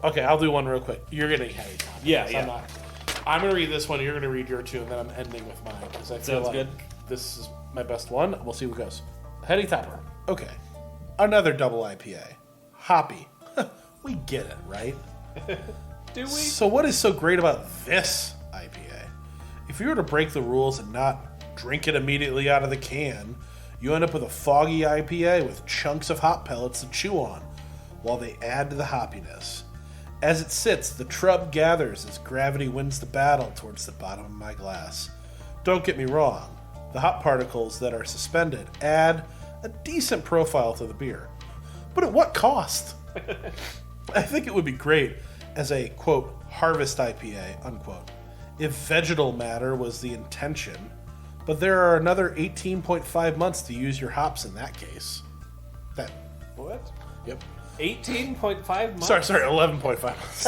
Okay, I'll do one real quick. You're getting heady top. Yeah. I'm going to read this one. You're going to read your two, and then I'm ending with mine. Because I feel Sounds good. This is my best one. We'll see what goes. Heady topper. Okay. Another double IPA. Hoppy. We get it, right? Do we? So what is so great about this IPA? If you were to break the rules and not drink it immediately out of the can, you end up with a foggy IPA with chunks of hop pellets to chew on, while they add to the hoppiness. As it sits, the trub gathers as gravity wins the battle towards the bottom of my glass. Don't get me wrong, the hop particles that are suspended add a decent profile to the beer. But at what cost? I think it would be great as a, quote, harvest IPA, unquote, if vegetal matter was the intention, but there are another 18.5 months to use your hops in that case. What? Yep. 18.5 months? Sorry, 11.5 months.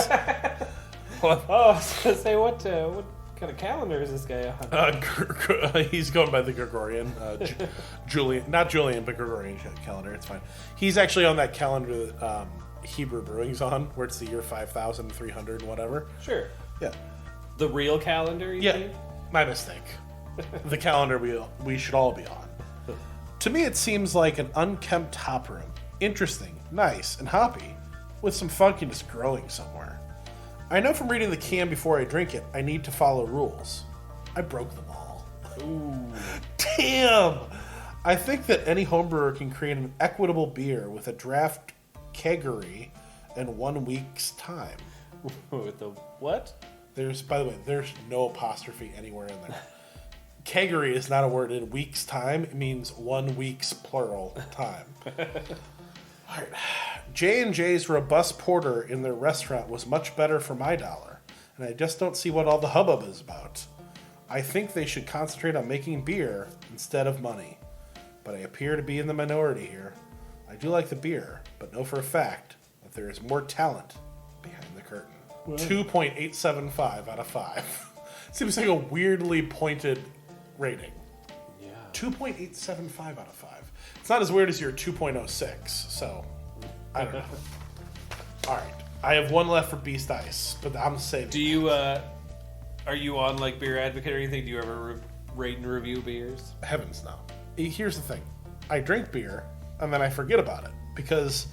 Oh, I was going to say, what kind of calendar is this guy on? He's going by the Gregorian. Julian, not Julian, but Gregorian calendar. It's fine. He's actually on that calendar that Hebrew Brewing's on, where it's the year 5,300 and whatever. Sure. Yeah. The real calendar, you mean? My mistake. The calendar we should all be on. To me, it seems like an unkempt hop room. Interesting, nice, and hoppy, with some funkiness growing somewhere. I know from reading the can before I drink it, I need to follow rules. I broke them all. Ooh. Damn! I think that any homebrewer can create an equitable beer with a draft keggery in 1 week's time. With the what? By the way, there's no apostrophe anywhere in there. Keggery is not a word in week's time. It means 1 week's plural time. All right. J&J's robust porter in their restaurant was much better for my dollar, and I just don't see what all the hubbub is about. I think they should concentrate on making beer instead of money, but I appear to be in the minority here. I do like the beer, but know for a fact that there is more talent behind the curtain. What? 2.875 out of 5. Seems like a weirdly pointed rating. Yeah. 2.875 out of 5. It's not as weird as your 2.06, so I don't know. All right, I have one left for Beast Ice, but I'm saving. Do you are you on like Beer Advocate or anything? Do you ever rate and review beers? Heavens no. Here's the thing. I drink beer and then I forget about it because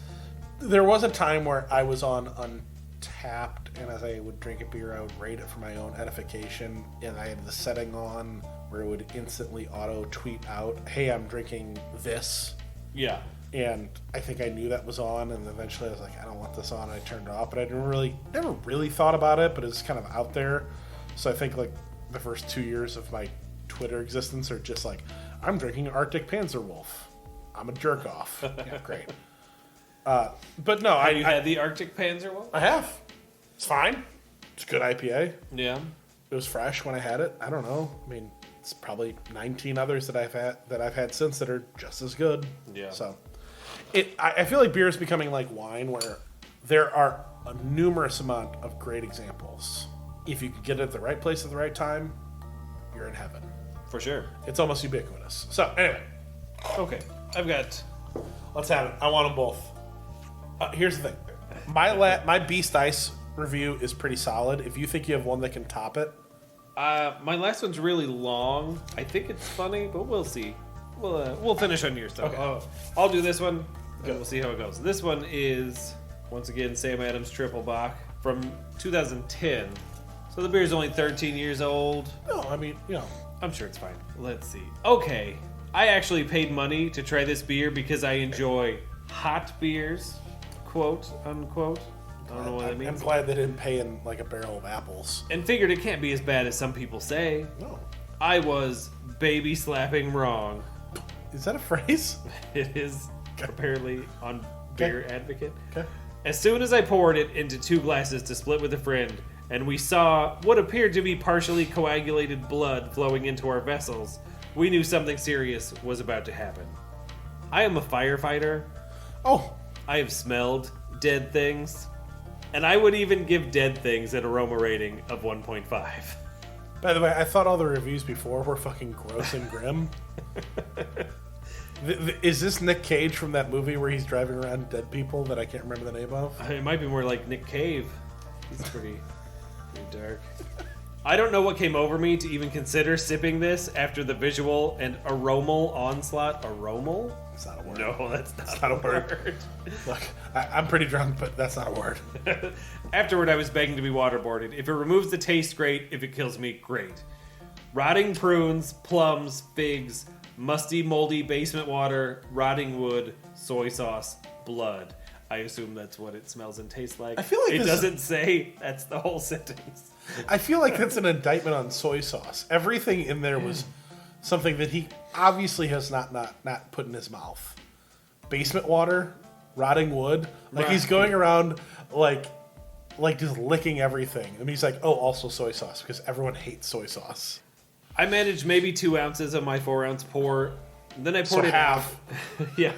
there was a time where I was on Untapped, and as I would drink a beer, I would rate it for my own edification, and I had the setting on where it would instantly auto tweet out, hey, I'm drinking this. Yeah. And I think I knew that was on, and eventually I was like, I don't want this on, and I turned it off, but I never really thought about it, but it was kind of out there. So I think like the first 2 years of my Twitter existence are just like, I'm drinking Arctic Panzerwolf. I'm a jerk off. Yeah, great. But no, Have you had the Arctic Panzerwolf? I have. It's fine. It's a good IPA. Yeah. It was fresh when I had it. I don't know. I mean, it's probably 19 others that I've had since that are just as good. Yeah. So, I feel like beer is becoming like wine, where there are a numerous amount of great examples. If you can get it at the right place at the right time, you're in heaven. For sure. It's almost ubiquitous. So anyway, Okay. I've got. let's have it. I want them both. Here's the thing. My Beast Ice review is pretty solid. If you think you have one that can top it, My last one's really long. I think it's funny, but we'll see. We'll finish on your stuff. Okay. I'll do this one, and we'll see how it goes. This one is, once again, Sam Adams Triple Bock from 2010. So the beer's only 13 years old. no, I mean, I'm sure it's fine. Let's see. Okay. I actually paid money to try this beer because I enjoy hot beers, quote, unquote. I don't know what that means. I'm glad they didn't pay in like a barrel of apples. And figured it can't be as bad as some people say. No. I was baby slapping wrong. Is that a phrase? It is apparently on Beer Advocate. Okay. As soon as I poured it into 2 glasses to split with a friend, and we saw what appeared to be partially coagulated blood flowing into our vessels, we knew something serious was about to happen. I am a firefighter. Oh. I have smelled dead things. And I would even give dead things an aroma rating of 1.5. By the way, I thought all the reviews before were fucking gross and grim. Is this Nick Cage from that movie where he's driving around dead people that I can't remember the name of? It might be more like Nick Cave. He's pretty dark. I don't know what came over me to even consider sipping this after the visual and aromal onslaught. Aromal? That's not a word. No, that's not a word. Look, I'm pretty drunk, but that's not a word. Afterward, I was begging to be waterboarded. If it removes the taste, great. If it kills me, great. Rotting prunes, plums, figs, musty, moldy basement water, rotting wood, soy sauce, blood. I assume that's what it smells and tastes like. I feel like it doesn't say. That's the whole sentence. I feel like that's an indictment on soy sauce. Everything in there was something that he obviously has not put in his mouth. Basement water, rotting wood. Like he's going around like just licking everything. And he's like, oh, also soy sauce, because everyone hates soy sauce. I managed maybe 2 ounces of my 4-ounce pour. Then I poured it half. out. Yeah.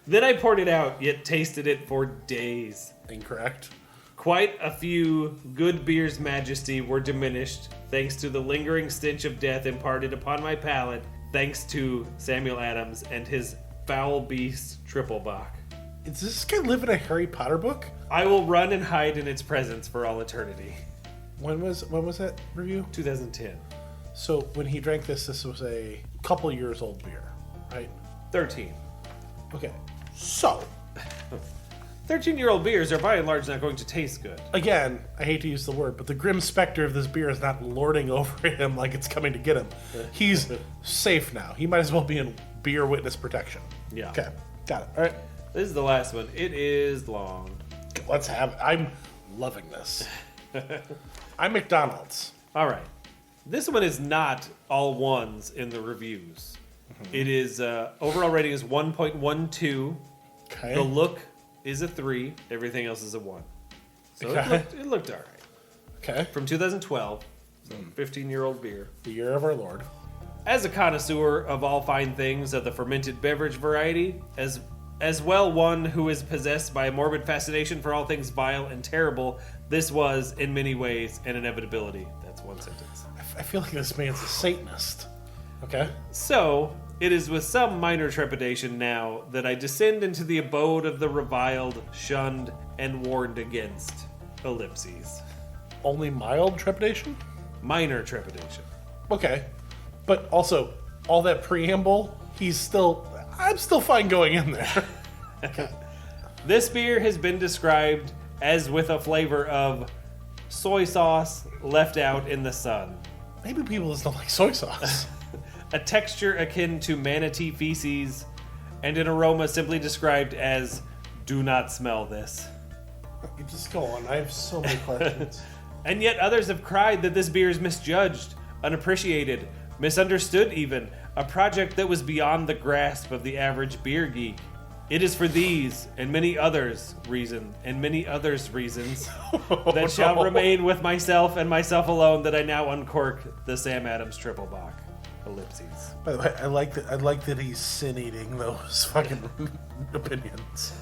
Then I poured it out, yet tasted it for days. Incorrect. Quite a few good beers' majesty were diminished thanks to the lingering stench of death imparted upon my palate thanks to Samuel Adams and his foul beast Triplebach. Does this guy live in a Harry Potter book? I will run and hide in its presence for all eternity. When was that review? 2010. So when he drank this was a couple years old beer, right? 13. Okay. So 13-year-old beers are by and large not going to taste good. Again, I hate to use the word, but the grim specter of this beer is not lording over him like it's coming to get him. He's safe now. He might as well be in beer witness protection. Yeah. Okay. Got it. All right. This is the last one. It is long. Let's have it. I'm loving this. I'm McDonald's. All right. This one is not all ones in the reviews. It is, overall rating is 1.12. Okay. The look is a 3. Everything else is a 1. So Okay. it looked all right. Okay. From 2012. So 15-year-old beer. The year of our Lord. As a connoisseur of all fine things of the fermented beverage variety, as well one who is possessed by a morbid fascination for all things vile and terrible, this was, in many ways, an inevitability. That's one sentence. I feel like this man's a Satanist. Okay. So, it is with some minor trepidation now that I descend into the abode of the reviled, shunned, and warned against. Ellipses. Only mild trepidation? Minor trepidation. Okay. But also, all that preamble, I'm still fine going in there. This beer has been described as with a flavor of soy sauce left out in the sun. Maybe people just don't like soy sauce. A texture akin to manatee feces, and an aroma simply described as do not smell this. You just go on. I have so many questions. And yet others have cried that this beer is misjudged, unappreciated, misunderstood even, a project that was beyond the grasp of the average beer geek. It is for these and many others reasons that shall remain with myself and myself alone that I now uncork the Sam Adams Triplebach. Ellipses. By the way, I like that he's sin eating those fucking opinions.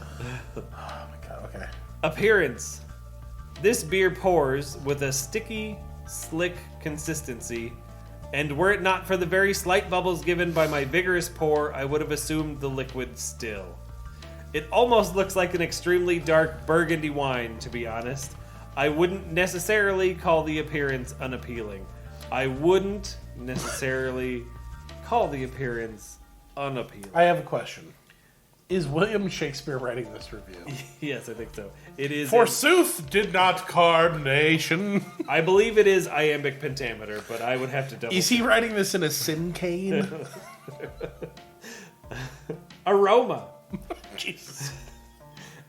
Oh my god, okay. Appearance. This beer pours with a sticky, slick consistency, and were it not for the very slight bubbles given by my vigorous pour, I would have assumed the liquid still. It almost looks like an extremely dark burgundy wine, to be honest. I wouldn't necessarily call the appearance unappealing. I wouldn't necessarily call the appearance unappealing. I have a question. Is William Shakespeare writing this review? Yes, I think so. It is. Forsooth did not carbonation. I believe it is iambic pentameter, but I would have to double. Is he writing this in a sin cane? Aroma. Jesus.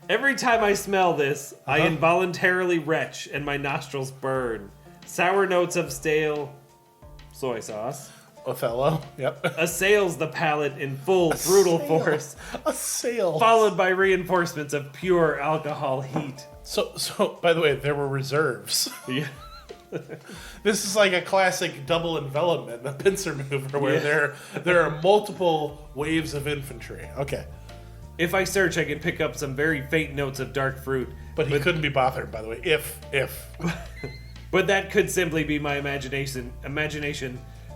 Every time I smell this, I involuntarily retch and my nostrils burn. Sour notes of stale soy sauce Othello. Yep. assails the palate in full brutal force, Assail. followed by reinforcements of pure alcohol heat. So by the way, there were reserves. Yeah. This is like a classic double envelopment, a pincer maneuver, where there are multiple waves of infantry. Okay. If I search, I can pick up some very faint notes of dark fruit. But he couldn't be bothered, by the way. If. But that could simply be my imagination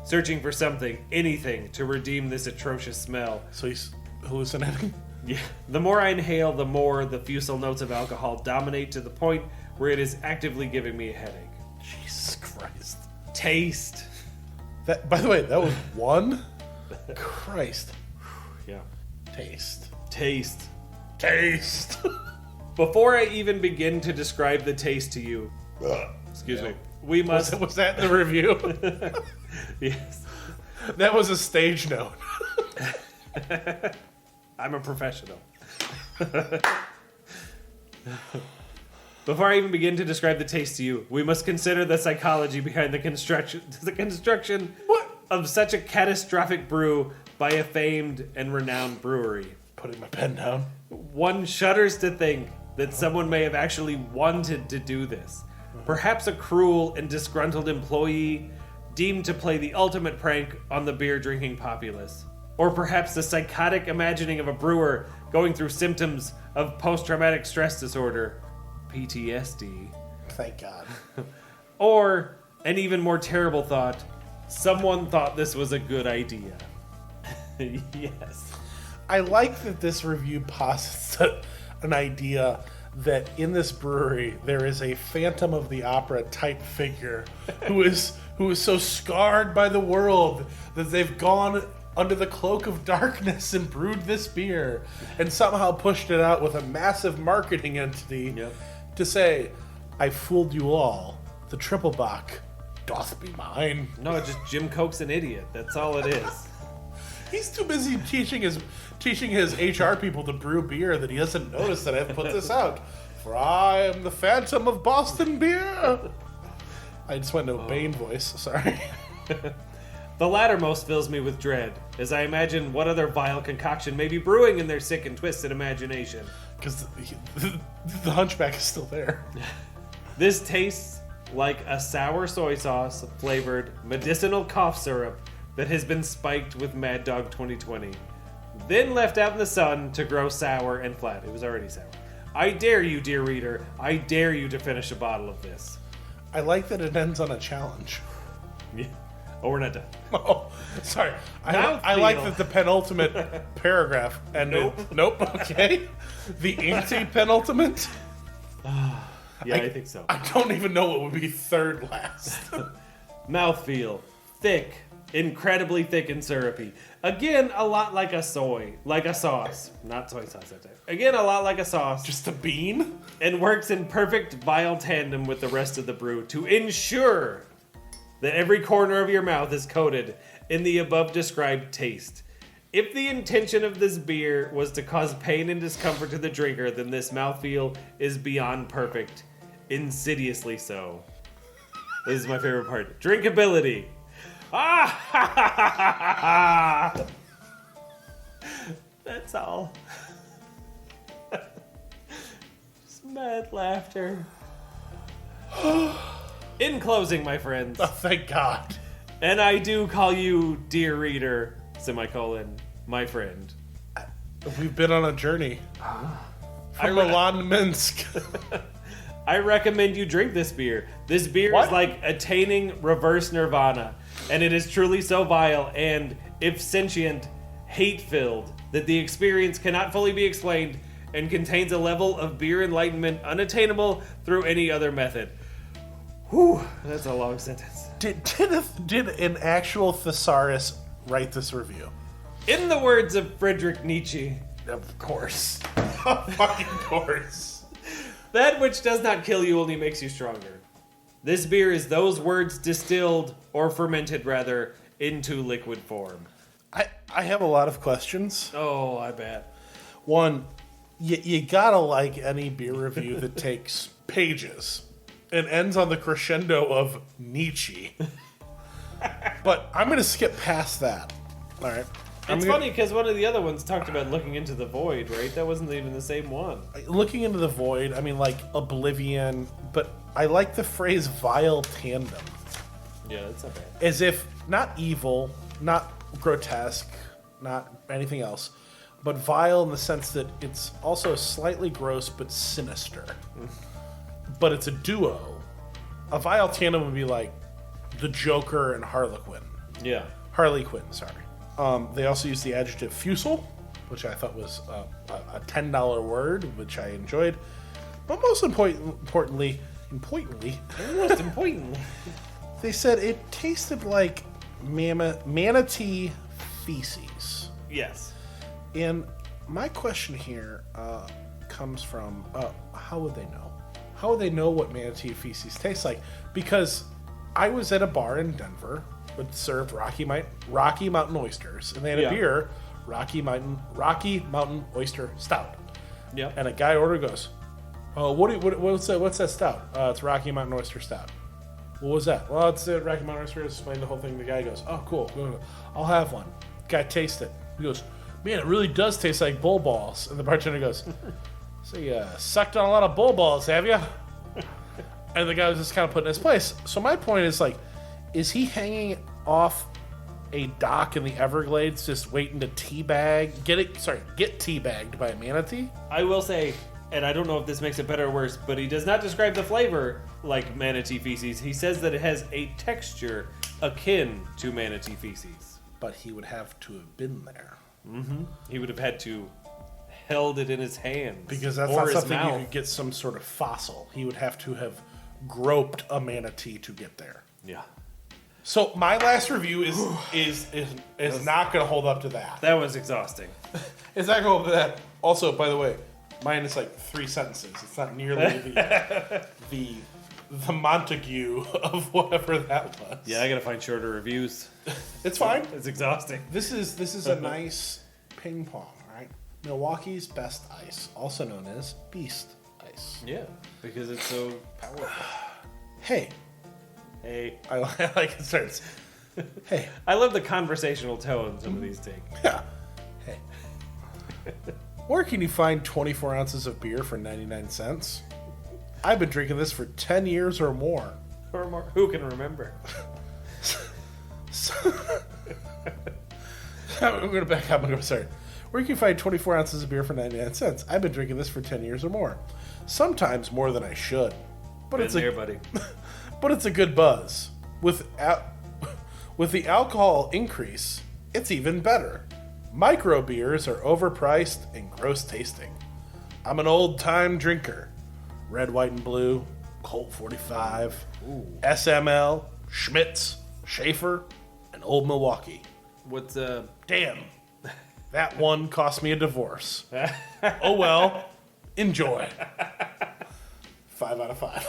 searching for something, anything, to redeem this atrocious smell. So he's hallucinating? Yeah. The more I inhale, the more the fusel notes of alcohol dominate to the point where it is actively giving me a headache. Jesus Christ. Taste. That, by the way, that was one? Christ. Yeah. Taste. Taste. Taste. Before I even begin to describe the taste to you, excuse me, we must... Was that in the review? Yes. That was a stage note. I'm a professional. Before I even begin to describe the taste to you, we must consider the psychology behind the construction What? of such a catastrophic brew by a famed and renowned brewery. Putting my pen down. One shudders to think that someone may have actually wanted to do this. Perhaps a cruel and disgruntled employee deemed to play the ultimate prank on the beer-drinking populace. Or perhaps the psychotic imagining of a brewer going through symptoms of post-traumatic stress disorder, PTSD. Thank God. Or, an even more terrible thought, someone thought this was a good idea. Yes. I like that this review posits an idea that in this brewery there is a Phantom of the Opera type figure who is so scarred by the world that they've gone under the cloak of darkness and brewed this beer and somehow pushed it out with a massive marketing entity to say, I fooled you all. The triple bock doth be mine. No, just Jim Coke's an idiot. That's all it is. He's too busy teaching his HR people to brew beer that he doesn't notice that I've put this out. For I am the Phantom of Boston beer. I just went into a Bane voice. Sorry. The lattermost fills me with dread, as I imagine what other vile concoction may be brewing in their sick and twisted imagination. Because the hunchback is still there. This tastes like a sour soy sauce flavored medicinal cough syrup that has been spiked with Mad Dog 2020, then left out in the sun to grow sour and flat. It was already sour. I dare you, dear reader, I dare you to finish a bottle of this. I like that it ends on a challenge. Yeah. Oh, we're not done. Oh, sorry. I like that the penultimate paragraph ended. Nope. Okay. The anti-penultimate? Yeah, I think so. I don't even know what would be third last. Mouthfeel. Thick. Incredibly thick and syrupy. Again, a lot like a sauce. Not soy sauce, that time. Again, a lot like a sauce. Just a bean? And works in perfect vile tandem with the rest of the brew to ensure that every corner of your mouth is coated in the above described taste. If the intention of this beer was to cause pain and discomfort to the drinker, then this mouthfeel is beyond perfect. Insidiously so. This is my favorite part. Drinkability. Ah! That's all. Just mad laughter. In closing, my friends. Oh, thank God. And I do call you, dear reader, semicolon, my friend. We've been on a journey. From Milan to Minsk. I recommend you drink this beer. This beer is like attaining reverse nirvana. And it is truly so vile and, if sentient, hate-filled, that the experience cannot fully be explained and contains a level of beer enlightenment unattainable through any other method. Whew, that's a long sentence. Did an actual thesaurus write this review? In the words of Friedrich Nietzsche, Of course. Of fucking course. that which does not kill you only makes you stronger. This beer is those words distilled, or fermented rather, into liquid form. I have a lot of questions. Oh, I bet. One, you gotta like any beer review that takes pages and ends on the crescendo of Nietzsche. But I'm gonna skip past that. All right. It's funny because one of the other ones talked about looking into the void, right? That wasn't even the same one. Looking into the void, I mean, like Oblivion, but I like the phrase vile tandem. Yeah, that's not bad. As if, not evil, not grotesque, not anything else, but vile in the sense that it's also slightly gross but sinister. But it's a duo. A vile tandem would be like the Joker and Harlequin. Yeah. Harley Quinn, sorry. They also used the adjective fusel, which I thought was a $10 word, which I enjoyed. But most importantly, they said it tasted like manatee feces. Yes. And my question here comes from, how would they know? How would they know what manatee feces tastes like? Because I was at a bar in Denver that served Rocky Mountain oysters, and they had a beer, Rocky Mountain Oyster Stout. Yeah. And a guy goes, "Oh, what's that stout? It's Rocky Mountain Oyster Stout." What was that? Well, it's Rocky Mountain Oyster. Explain the whole thing. The guy goes, "Oh, cool. I'll have one." Guy tastes it. He goes, "Man, it really does taste like bull balls." And the bartender goes, "So you sucked on a lot of bull balls, have you?" And the guy was just kind of put in his place. So my point is, like, is he hanging off a dock in the Everglades just waiting to get teabagged by a manatee? I will say, and I don't know if this makes it better or worse, but he does not describe the flavor like manatee feces. He says that it has a texture akin to manatee feces. But he would have to have been there. Mm-hmm. He would have had to held it in his hands. Because that's not something you could get some sort of fossil. He would have to have groped a manatee to get there. Yeah. So my last review is not going to hold up to that. That was exhausting. It's not going to hold up to that. Also, by the way, mine is like 3 sentences. It's not nearly the Montague of whatever that was. Yeah, I got to find shorter reviews. It's fine. It's exhausting. This is a nice ping pong, right? Milwaukee's best ice, also known as Beast Ice. Yeah, because it's so powerful. Hey. I like it starts. Hey. I love the conversational tone some of these take. Yeah. Hey. Where can you find 24 ounces of beer for 99 cents? I've been drinking this for 10 years or more. Or more. Who can remember? I'm going to back up. I'm going to start. Where you can find 24 ounces of beer for 99 cents. I've been drinking this for 10 years or more. Sometimes more than I should. But Been there, buddy. But it's a good buzz. With the alcohol increase, it's even better. Micro beers are overpriced and gross tasting. I'm an old-time drinker. Red, white, and blue, Colt 45, SML, Schmitz, Schaefer, and Old Milwaukee. What's Damn. That one cost me a divorce. Oh well. Enjoy. 5 out of 5.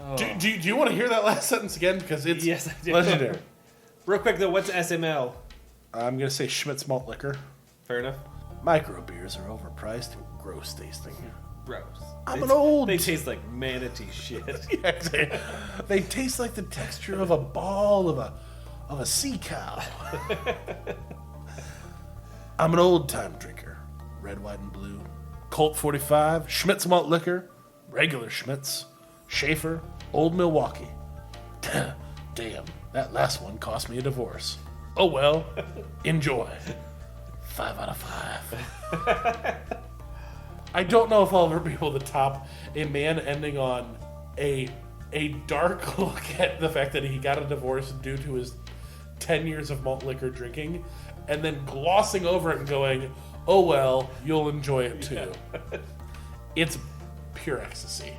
Oh. Do you want to hear that last sentence again? Because it's legendary. Real quick though, what's SML? I'm going to say Schmitz malt liquor. Fair enough. Micro beers are overpriced and gross tasting. Gross. They taste like manatee shit. Yeah, they taste like the texture of a ball of a sea cow. I'm an old time drinker. Red, white, and blue. Colt 45, Schmitz malt liquor, regular Schmitz, Schaefer, Old Milwaukee. Damn, that last one cost me a divorce. Oh well, enjoy. 5 out of 5. I don't know if I'll ever be able to top a man ending on a dark look at the fact that he got a divorce due to his 10 years of malt liquor drinking, and then glossing over it and going, oh well, you'll enjoy it too. Yeah. It's pure ecstasy.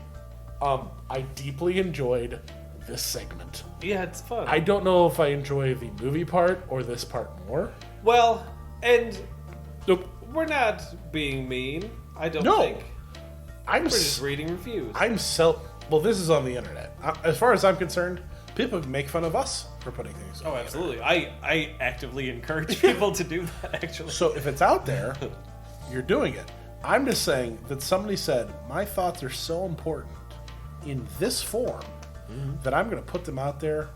I deeply enjoyed this segment. Yeah, it's fun. I don't know if I enjoy the movie part or this part more. Well, and nope. We're not being mean. I don't think. We're just reading reviews. Well, this is on the internet. As far as I'm concerned, people can make fun of us for putting things on the absolutely. internet. I actively encourage people to do that, actually. So if it's out there, you're doing it. I'm just saying that somebody said, my thoughts are so important in this form that I'm going to put them out there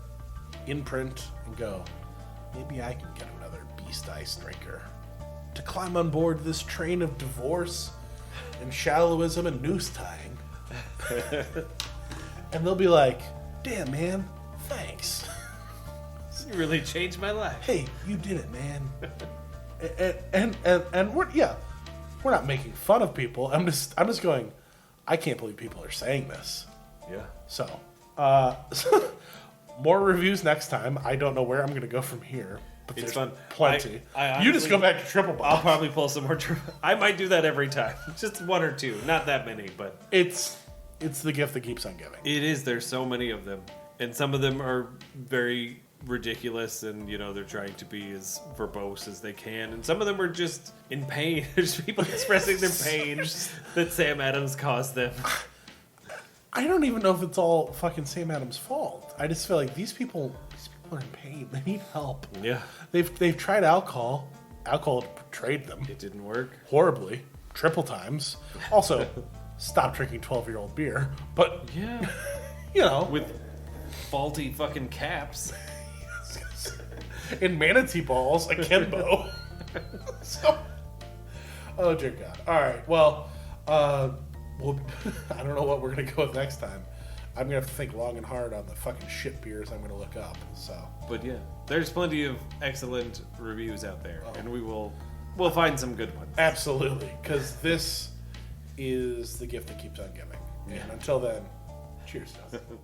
in print and go, maybe I can get another Beast Ice drinker to climb on board this train of divorce and shallowism and noose tying. And they'll be like, damn, man, thanks. You really changed my life. Hey, you did it, man. And we're not making fun of people. I'm just going, I can't believe people are saying this. Yeah. So, more reviews next time. I don't know where I'm going to go from here, but It's there's fun. plenty. I You just honestly- go back to Triple I'll Box. probably pull some more. I might do that every time. Just one or two, not that many, but It's the gift that keeps on giving. it is. There's so many of them, and some of them are very ridiculous, and they're trying to be as verbose as they can, and some of them are just in pain. There's people expressing their pain that Sam Adams caused them. I don't even know if it's all fucking Sam Adams' fault. I just feel like these people are in pain. They need help. Yeah, They've tried alcohol. Alcohol betrayed them it didn't work. horribly, triple times. Also, stop drinking 12-year-old beer. But Yeah, with faulty fucking caps. in manatee balls akimbo. So, oh dear God. All right. Well, I don't know what we're gonna go with next time. I'm gonna have to think long and hard on the fucking shit beers I'm gonna look up. So, But yeah, there's plenty of excellent reviews out there, and we'll find some good ones. absolutely, because this is the gift that keeps on giving. And until then, cheers, Dustin.